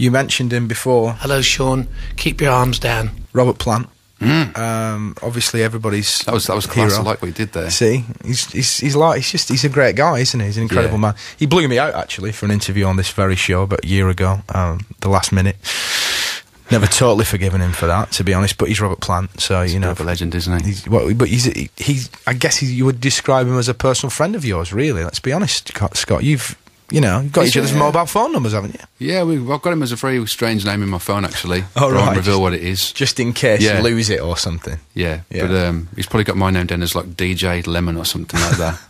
You mentioned him before. Hello, Sean. Keep your arms down. Robert Plant. Obviously, everybody's that was class. hero. I like what he did there. See, he's a great guy, isn't he? He's an incredible man. He blew me out actually for an interview on this very show about a year ago. The last minute. Never totally forgiven him for that, to be honest. But he's Robert Plant, so he's a legend, isn't he? I guess you would describe him as a personal friend of yours. Really, let's be honest, Scott. You've got each other's mobile phone numbers, haven't you? Yeah, I've got him as a very strange name in my phone, actually. Oh, right. I won't reveal what it is. Just in case you lose it or something. Yeah. But he's probably got my name down as like DJ Lemon or something like that.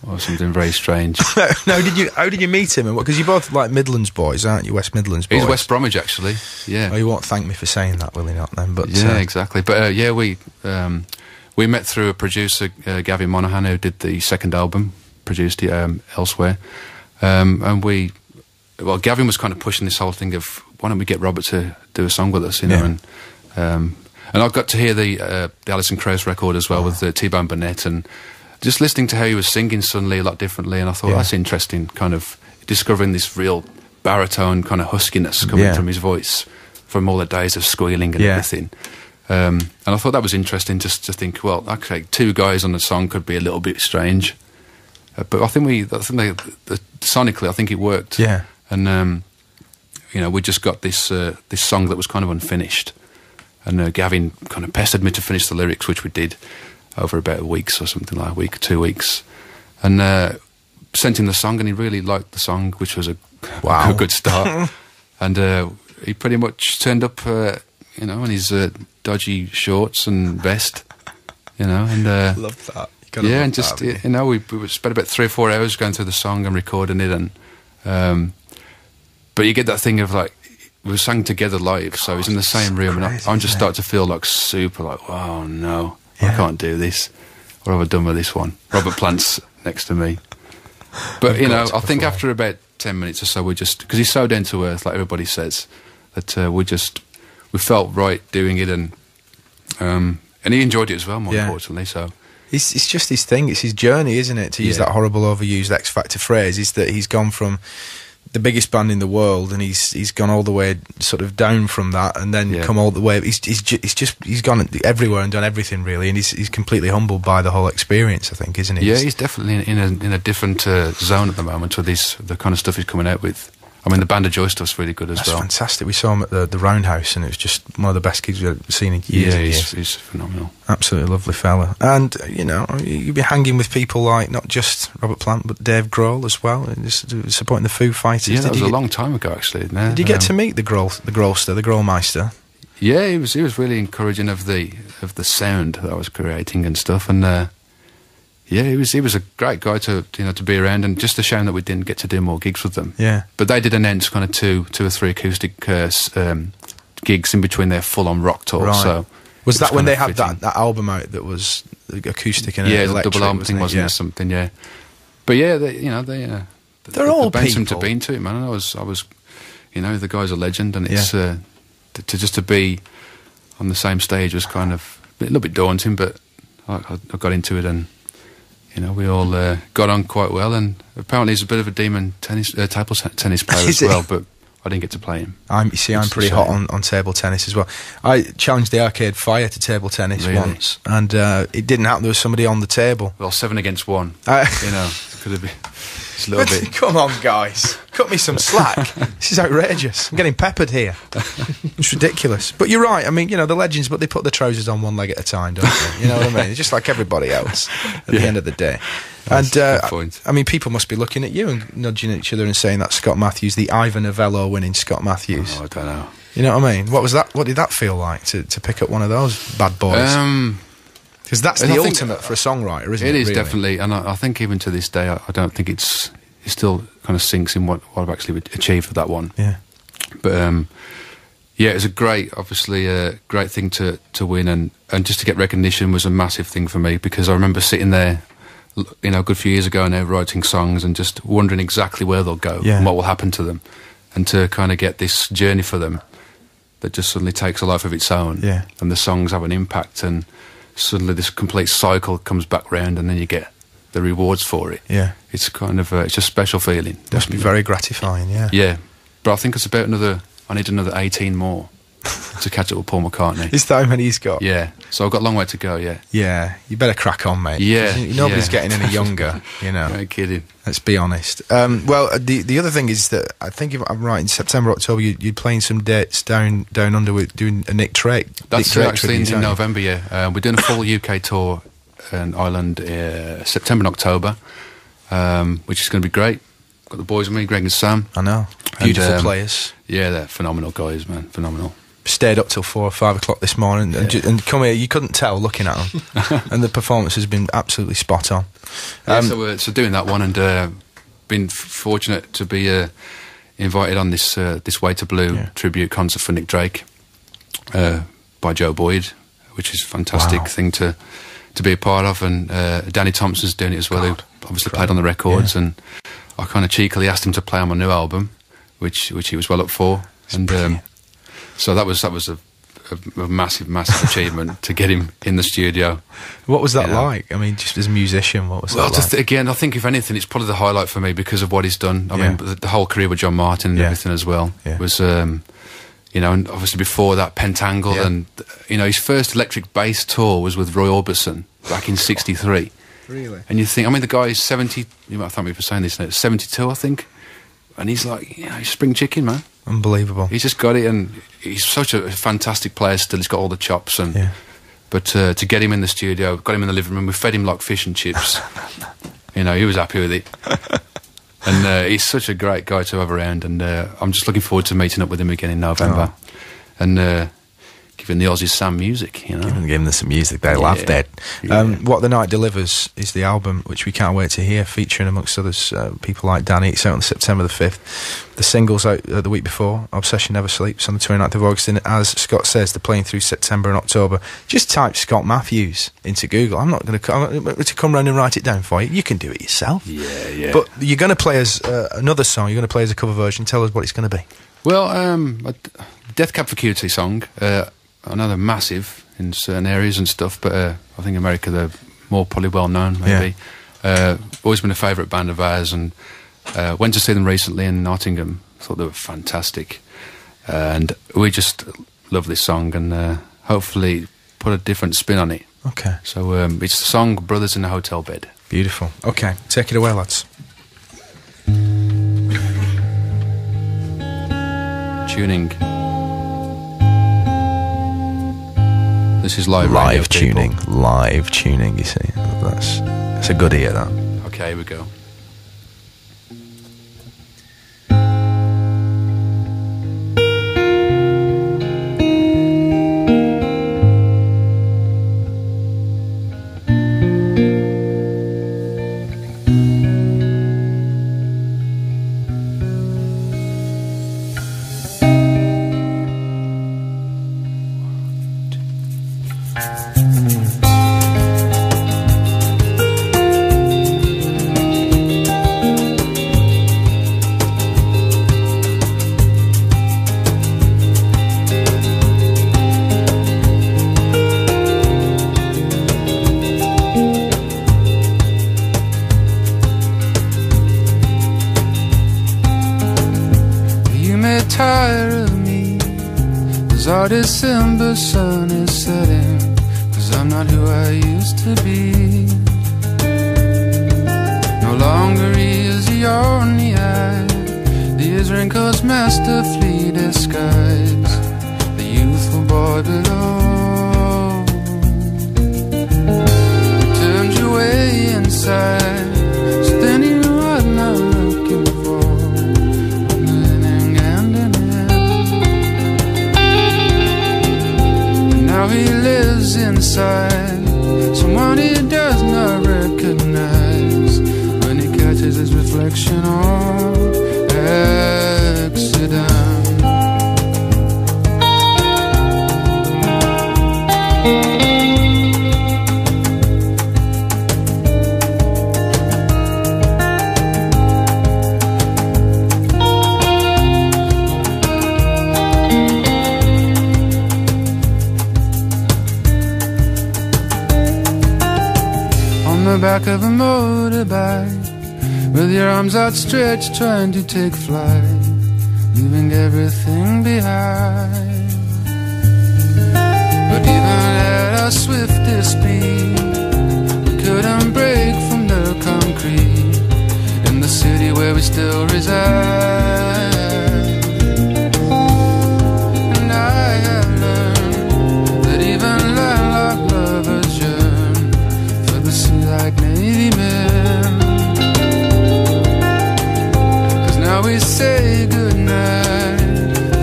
Or something very strange. No, how did you meet him? Because you're both like Midlands boys, aren't you? West Midlands boys. He's West Bromwich, actually. Yeah. Oh, you won't thank me for saying that, will he not, then? But yeah, exactly. But we met through a producer, Gavin Monaghan, who did the second album, produced it elsewhere. And Gavin was kind of pushing this whole thing of, why don't we get Robert to do a song with us, you know? And I got to hear the Alison Krauss record as well with T-Bone Burnett, and just listening to how he was singing suddenly a lot differently, and I thought, that's interesting, kind of discovering this real baritone kind of huskiness coming from his voice from all the days of squealing and everything. And I thought that was interesting, just to think, well, okay, two guys on a song could be a little bit strange. But I think sonically, I think it worked. Yeah. And, we just got this song that was kind of unfinished. And Gavin kind of pestered me to finish the lyrics, which we did over about a week or something, like a week, 2 weeks. And sent him the song, and he really liked the song, which was a good start. And he pretty much turned up, in his dodgy shorts and vest, and... Love that. Yeah, and just, we spent about 3 or 4 hours going through the song and recording it, and but you get that thing of, like, we sang together live, so he's in the same room, and I'm just starting to feel, like, super, like, wow, no, I can't do this. What have I done with this one? Robert Plant's next to me. But, I think after about 10 minutes or so, because he's so down to earth, like everybody says, that we felt right doing it, and he enjoyed it as well, more importantly, so... It's just his thing. It's his journey, isn't it? To use that horrible, overused X Factor phrase, is that he's gone from the biggest band in the world, and he's gone all the way sort of down from that, and then come all the way. He's gone everywhere and done everything really, and he's completely humbled by the whole experience. I think, isn't he? Yeah, he's definitely in a different zone at the moment with the kind of stuff he's coming out with. I mean, the Band of Joy stuff's really good as well. That's fantastic. We saw him at the Roundhouse, and it was just one of the best gigs we've seen in years. Yeah, he's phenomenal. Absolutely lovely fella. And, you'd be hanging with people like not just Robert Plant, but Dave Grohl as well, and just supporting the Foo Fighters. Yeah, that was a long time ago, actually. Did you get to meet the Grohlmeister? Yeah, he was really encouraging of the sound that I was creating and stuff, and... Yeah, he was a great guy to be around, and just a shame that we didn't get to do more gigs with them. Yeah, but they did announce kind of two or three acoustic gigs in between their full-on rock tour. Right. So was that when they had that album out that was acoustic and electric? The double album thing, wasn't it? Something, yeah. But yeah, they're all the bands people. To be into it, man. I was, the guy's a legend, and it's to be on the same stage was kind of a little bit daunting, but I got into it, and. We all got on quite well, and apparently he's a bit of a demon table tennis player as well, but I didn't get to play him. I'm pretty hot on table tennis as well. I challenged the Arcade Fire to table tennis once, and it didn't happen. There was somebody on the table. Well, 7 against 1. Could have been just a little bit. Come on, guys. Cut me some slack. This is outrageous. I'm getting peppered here. It's ridiculous. But you're right. I mean, the legends, but they put their trousers on one leg at a time, don't they? You know what I mean? It's just like everybody else at the end of the day. That's a good point. I mean, people must be looking at you and nudging each other and saying that Scott Matthews, the Ivan Novello winning Scott Matthews. Oh, I don't know. You know what I mean? What was that? What did that feel like to pick up one of those bad boys? Because that's the ultimate for a songwriter, isn't it? It is, really? definitely, and I think even to this day, I don't think it still kind of sinks in what I've actually achieved with that one. Yeah. But it was obviously a great thing to win, and just to get recognition was a massive thing for me, because I remember sitting there, a good few years ago now, writing songs and just wondering exactly where they'll go and what will happen to them, and to kind of get this journey for them that just suddenly takes a life of its own, and the songs have an impact, and suddenly this complete cycle comes back round, and then you get the rewards for it. Yeah, it's kind of it's a special feeling. Must be very gratifying. Yeah. Yeah, but I think it's about another I need another 18 more to catch up with Paul McCartney. Is that how many he's got? Yeah, so I've got a long way to go, yeah. Yeah, you better crack on, mate. Yeah. Nobody's getting any younger, you know. No kidding. Let's be honest. Well, the other thing is that I think if I'm right, in September, October, you're playing some dates down under with doing a Nick Drake. That's actually in November, yeah. We're doing a full UK tour in Ireland September and October, which is going to be great. Got the boys with me, Greg and Sam. I know. Beautiful players. Yeah, they're phenomenal guys, man. Phenomenal. Stayed up till 4 or 5 o'clock this morning and come here. You couldn't tell looking at them, and the performance has been absolutely spot on. So doing that one, and been fortunate to be invited on this Way to Blue tribute concert for Nick Drake by Joe Boyd, which is a fantastic thing to be a part of, and Danny Thompson's doing it as well, who obviously played on the records, and I kind of cheekily asked him to play on my new album, which he was well up for, and so that was a massive achievement to get him in the studio. What was that like? I mean, just as a musician, what was that like? Well, again, I think if anything, it's probably the highlight for me because of what he's done. I mean, the whole career with John Martin and everything as well was, you know, and obviously before that, Pentangle, and you know, his first electric bass tour was with Roy Orbison back in '63. Really? And you think, I mean, the guy is 70. You might thank me for saying this now. 72, I think, and he's like, you know, he's spring chicken, man. Unbelievable. He's just got it, and he's such a fantastic player still. He's got all the chops, and but to get him in the studio, got him in the living room, we fed him like fish and chips. You know, he was happy with it. And he's such a great guy to have around, and I'm just looking forward to meeting up with him again in November, and giving the Aussies some music, you know. Giving them some music, they love that. What the Night Delivers is the album, which we can't wait to hear, featuring amongst others people like Danny. It's out on September the 5th. The single's out the week before, Obsession Never Sleeps, on the 29th of August, and as Scott says, they're playing through September and October. Just type Scott Matthews into Google. I'm not going to come round and write it down for you. You can do it yourself. Yeah. But you're going to play us another song, you're going to play us a cover version. Tell us what it's going to be. Well, Death Cab for Cutie song, I know they're massive in certain areas and stuff, but I think America they're more probably well known, maybe. Always been a favourite band of ours, and went to see them recently in Nottingham. Thought they were fantastic, and we just love this song, and hopefully put a different spin on it. Okay. So it's the song "Brothers in a Hotel Bed." Beautiful. Okay, take it away, lads. Tuning. This is live tuning, you see. That's a good ear, that. Okay, here we go. Our December sun is setting, 'cause I'm not who I used to be. No longer easy on the eye, these wrinkles masterfully disguise the youthful boy below. Turned your way inside, standing right now looking for now he lives inside someone he does not recognize when he catches his reflection on accident. The back of a motorbike, with your arms outstretched trying to take flight, leaving everything behind. But even at our swiftest speed, we couldn't break from the concrete in the city where we still reside. And I have learned that even landlocked lovers yearn for the sea like Navy men. 'Cause now we say goodnight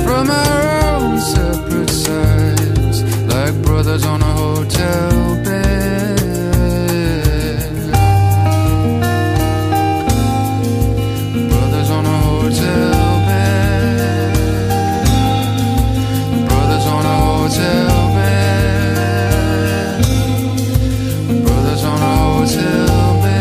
from our own separate sides, like brothers on a hotel bed. Brothers on a hotel bed. Brothers on a hotel bed. Brothers on a hotel bed.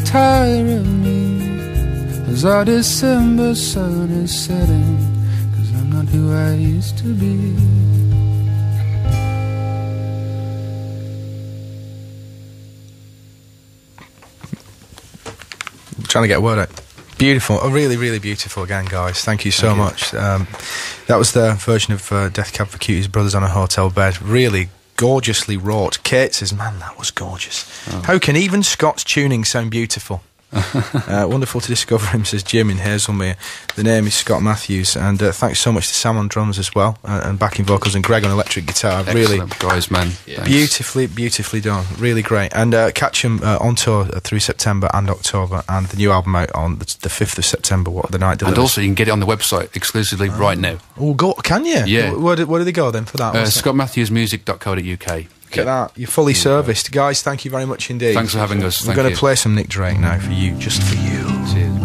Tire of me as our December sun is setting, 'cause I'm not who I used to be. I'm trying to get a word out. Beautiful, really, really beautiful again, guys. Thank you so much. That was the version of Death Cab for Cutie's Brothers on a Hotel Bed. Really gorgeously wrought. Kate says, man, that was gorgeous. Oh. How can even Scott's tuning sound beautiful? Wonderful to discover him, says Jim in Hazelmere. The name is Scott Matthews, and thanks so much to Sam on drums as well, and backing vocals, and Greg on electric guitar. Excellent. Really guys, man. Yeah. Beautifully done. Really great. And catch him on tour through September and October, and the new album out on the 5th of September, the night delivers. And also you can get it on the website exclusively right now. Oh, can you? Yeah. Where do they go then for that? scottmatthewsmusic.co.uk. Look at that, you're fully serviced. Guys, thank you very much indeed. Thanks for having us. We're going to play some Nick Drake now for you, just for you. Cheers.